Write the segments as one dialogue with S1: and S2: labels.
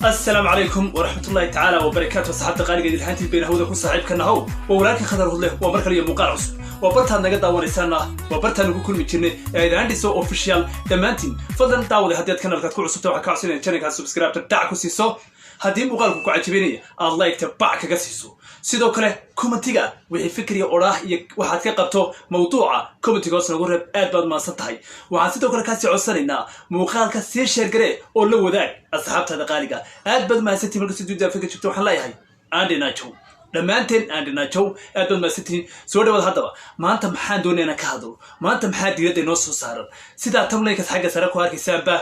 S1: السلام عليكم ورحمة الله تعالى وبركاته. صحابة قارئة الهانتي بين هودا كل صاحب كنا هو ولكن خضر هذله ومرك اليوم مقارس وبرتها نجد ورسالنا وبرتها نقول كل متشنة إذا عندي سو أوفيشال دمانتين فضل تعود هديت كنا لقد كل عصبته وحكاسين channel سبسكرايب تبعك وسيسو هدي مقالك كعجبيني الله يكتبعك كسيسو sidoo kale commentiga wixii fikriga oraah iyo waxaad ka qabto mawduuca commentiga oo soo reeb aad baad maasan tahay waxaan sidoo kale ka sii codsanaynaa muuqaalka si share garee oo la wadaag asxaabtada qaaliga aad baad maasantii marka sidoo kale fikir jirto waxaan leeyahay andinacho dhamaanteen andinacho aad baad maasantii soo dhawaad hadaba maanta maxaan doonaynaa ka hadlo maanta maxaa diiradda inoo soo saaran sida tamleeka xagga sare ku arkaysaanba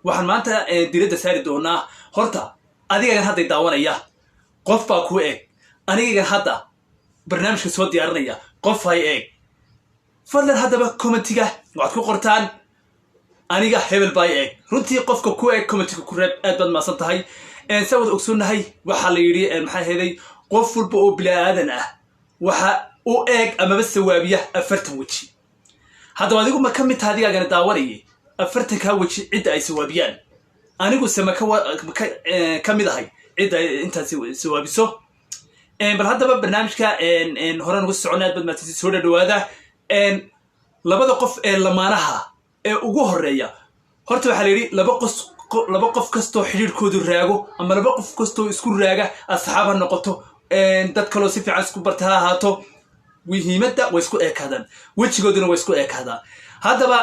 S1: waxaan maanta diiradda saari doonaa horta adiga hadda daawanaya qof baa ku eeg aniga hadda barnaamijka soo diyaarinaya qof hay eeg fadlan haddaba commentiga waxaad ku qortaan aniga hebel bay eeg runtii qofka ku eeg commentiga ku reeb aad baad maasan tahay sawad ogsoonahay waxaa la yidhi maxaa heeday qof walba oo bilaadan ah waxa u eeg amaba sawaabiya 40 weji haddaba adigu ma ka mid tahay adigana daawanayay 40 ka weji cidda ay sawaabiyaan anigu sama ka mid ahay cidda intaas sawaabiso bal haddaba barnaamijka hore ugu soconaad bad maatay soo dhawaada labada qof ee lamaanaha ee ugu horeeya horta waxa la yiri laba qof kasto xiriirkoodu raago ama laba qof kasto isku raaga asxaab noqoto dad kale si fiican isku bartaa haato wihiimada way isku eekaadaan wajigooduna way isku eekaadaan haddaba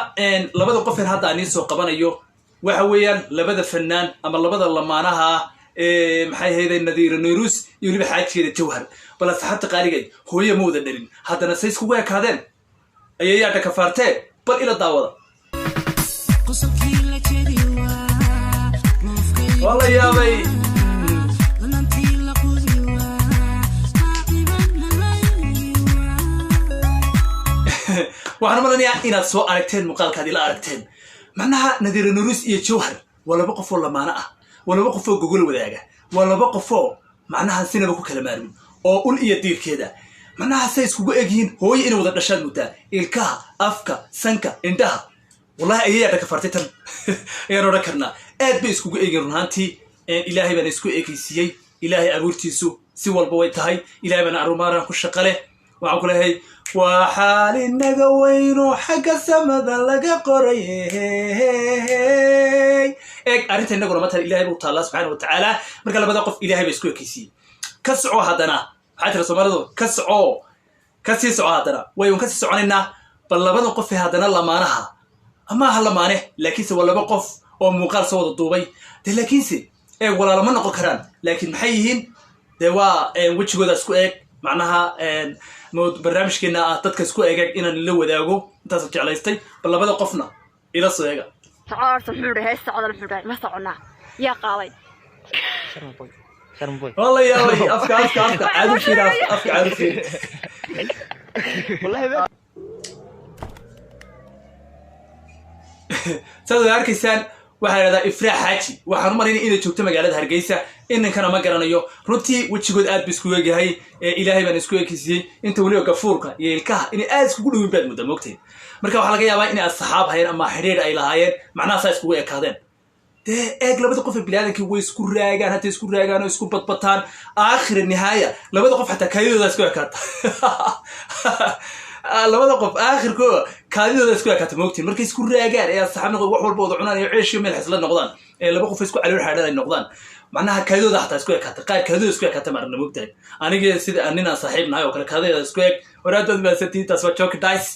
S1: labada qof ee hadda aan soo qabanayo waxa weeyaan labada fanaan ama labada lamaanaha maxay heeday nadiir nayruus iyo waliba xaajigeeda jawhar bal saxabta qaaliga hooyo mooda dhalin haddana say isku eekaadeen ayay ka faartee bal ila daawada wala yaabay waxaan malanayaa inaad soo aragteen muuqaalkaad ila aragteen macnaha nadiir nayruus iyo jawhar waa laba qof oo lamaana ah wala qof oo gogol wadaaga wala qof oo macnaha sinaba ku kala maarmin oo ul iyo diirkeeda macnaha say isku eegyiin hooyo inay wada dhashaan mutaa ilkaha afka sanka indhaha wallahi ayay ka fartay tan ayaan oran karnaa aad bay isku eegin runtii ilaahay baan isku eegaysiyay ilaahay abuurtiisu si walba way tahay ilaahay baan arumaara ku shaqale waxaan ku leeyahay waa xaalinaga weyno xagga samada laga qoray أنت نقول مثلا إلهي بوت الله سبحانه وتعالى مركل بدأ قف إلهي بيسكوي كيسي كسعوا هذانا حتى رسول الله كسعوا هذانا ويوم كسعوا لنا بالله بدأ قف في هذانا الله ما نها أما هلا ما نه لكن سوى الله بقف أو مقال صوت الدبي ده لكن سي ولا لما نقول كران لكن محيين ده وش جود سكويك معناها برنامج كنا تتكسكويك إن اللي هو ده جو أنت ترجع ليستي بالله بدأ قفنا إلى الصيغة
S2: تعارف الحوره هاي السعودة الحوره ما صعنا يا قاضي
S1: شرم بوي والله يا ولي أفكار عارف شيء أفكار عارف شيء والله سألوا هركيسان waxaa yiraahdaa ifraax xaaji waxaan u mareynay inay joogto magaalada Hargeysa inankana ma garanayo runtii wajigood aad bisku weegahay ilaahay baan isku eekisiyay inta waliba gafuurka iyo ilkaha inay aad isku dhawin baad muddo moogtay marka waxa laga yaabaa inay asxaab hayeen ama xiriir ay lahaayeen macnaha saas isku eekaadeen eeg labada qof ee bilaadanka way isku raagaan hatta isku raagaan oo isku badbataan aakhir nihaaya labada qof hatta kaydooda isku eekaata labada qof aakhirko kaadidooda isku eekaata moogtiin markay isku raagaan ee asxaabna wax walba wada cunaan iyo ceesh iyo meel xisla noqdaan laba qof isku calool xaadhan ay noqdaan macnaha kaydooda hatta isku eekaata qaar kaydooda isku eekaata marna moogtaan aniga sida anina saaxiibnahay oo kale kaadida isku eeg waraadad ma santiintaas waa joke dice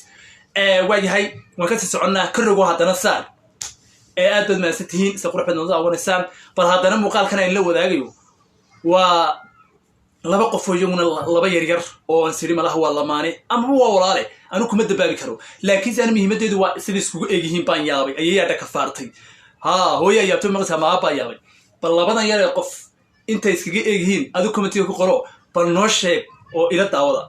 S1: waayahay waan ka sii soconnaa korrogo haddana saar aad baad maasantihiin isa qurux badan daawaneysaan bal haddana muuqaalkan aan la wadaagayo waa laba qof oo iyaguna laba yaryar oo aan siri malaha waa lamaane ama waa walaale anu kuma dabaabi karo laakiin saan muhiimadeedu waa sida iskugu eegyihiin baan yaabay ayay ka faartay hooyo yaabto maqsa ma baa yaabay bal labadan yar ee qof inta iskaga eegyihiin adu commentiga ku qoro bal noo sheeg oo ila daawada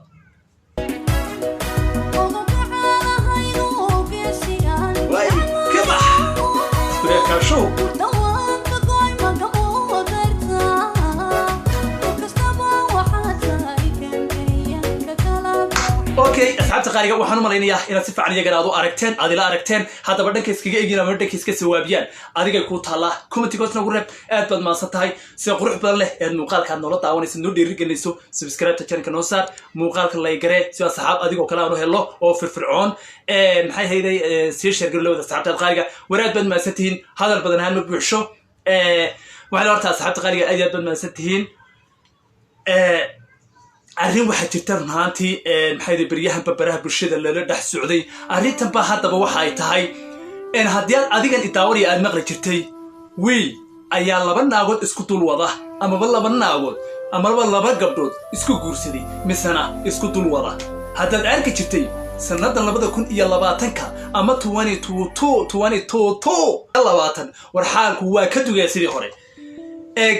S1: شو اوكي اصحاب asxaabta qaaliga waxaan u malaynayaa inaad si fiican iyagana aad u aragteen aad ila aragteen haddaba dhanka iskaga egin ama dhanka iska sawaabiyaan adigay ku taallaa commentigoosna ugu reeb aad baad mahadsan tahay sida qurux badan leh eed muuqaalkaad noola daawanaysa noo dhiirigelinayso subscribe-ta channelka noo saar muuqaalka laygaree si asxaab adigoo kale aan u helo oo firfircoon maxay hayday sii sheergalo lawada asxaabta qaaliga waraad baad mahadsan tihiin hadal badan ahaan ma buuxsho waxaa horta asxaabta qaaliga aad baad mahadsan tihiin arrin waxaa jirta run ahaantii maxay beryahan baraha bulshada lala dhex socday arrintan ba haddaba waxa ay tahay haddii aad adigan idaawanaya aad maqli jirtay wiil ayaa 2 naagood isku dul wada amaba 2 naagood amaba 2 gabdhood isku guursaday misana isku dul wada haddaad arki jirtay sannadan 2020 ama 2022 war xaalku waa ka dugaa sidii hore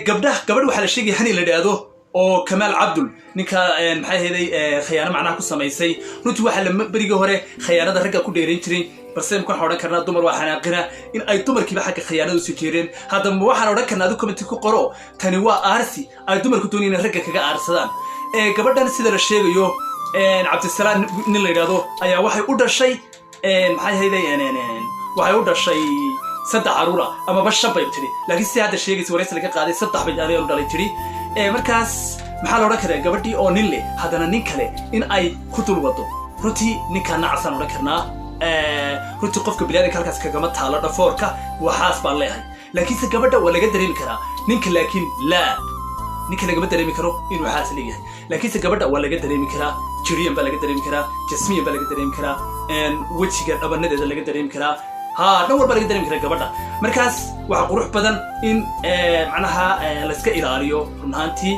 S1: gabadh waxaa la sheegay hani la dhaado oo Kamaal Cabdul ninka maxay heeday khiyaano macnaha ku samaysay runtii waxa la bariga hore khiyaanada ragga ku dheereyn jiray balse ma waxaan oran karnaa dumar waa xanaaqina in ay dumarkiiba xagga khiyaanada u jeereen hadda ma waxaan oran karnaa comment ku qoro tani waa aarsi ay dumarku doonayeen ragga kaga aarsadaan gabadhan sida la sheegayo Cabdisalaam nin la yiraahdo ayaa waxay u dhashay maxay heeday waxay u dhashay 3 caruura ama bashan bay tiri laakiin si hadda sheegaysa wareysi laga qaaday 3 bay adeer u dhalay tiri markaas maxaa la oran karaa gabadhii oo nin leh haddana nin kale in ay ku dul wado runtii ninka nacsan oran karnaa runtii qofka bilaadanka halkaas kagama taalo dhafoorka waxaas baan leeyahay laakiinse gabadha waa laga dareemi karaa ninka laakiin laa ninka lagama dareemi karo inuu waxaas leeyahay laakiinse gabadha waa laga dareemi karaa jiriyan baa laga dareemi karaa jasmiyan baa laga dareemi karaa wejiga dhabanadeeda laga dareemi karaa dhan walba laga dareemi karaa gabadha markaas waxa qurux badan in macnaha la iska ilaaliyo run ahaantii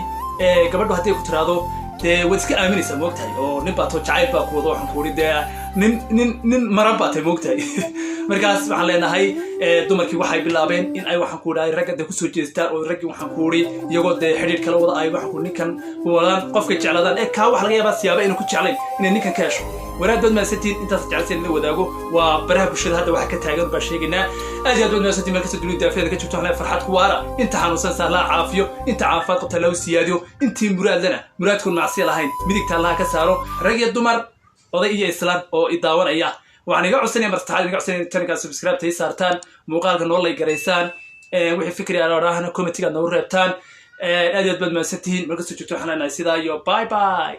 S1: gabadhu haddii ku tiraado dee waad iska aaminaysaa moogtahay oo nin baa too jacayl baa ku wado waxaan ku uri dee nin maran baa tahay moogtahay markaas waxaan leenahay dumarkii waxay bilaabeen in ay waxaan ku dhahay ragga dee kusoo jeestaan oo raggii waxaan ku uri iyagoo dee xidhiir kala wada ay waxaan ku ninkan wadaan qofka jeclaadaan kaa waxa laga yaabaa siyaaba inuu ku jeclayn inay ninkan ka hesho waraad baad mahadsantiin intaas jeclaysan in la wadaago waa baraha bulshada hadda waxa ka taagan baa sheegaynaa aad iyo aad baad mahadsantiin meel kasta dunida daafeeda ka jirto waxaan farxad ku waara inta xanuunsan saa laa caafiyo inta caafimaad qabta loo siyaadiyo intii muraadlana muraadkun macsiya lahayn midigta allaha ka saaro rag iyo dumar oday iyo islaan oo idaawanaya waxaan iga codsanaya martaxaad iga codsanaya channelka subscribe tay saartaan muuqaalka noo lay garaysaan wixii fikri aan oraahna commentiga noo reebtaan aad iyo aad baad mahadsantiin meel kasta jirto waxaan leenahay sidaa iyo bye bye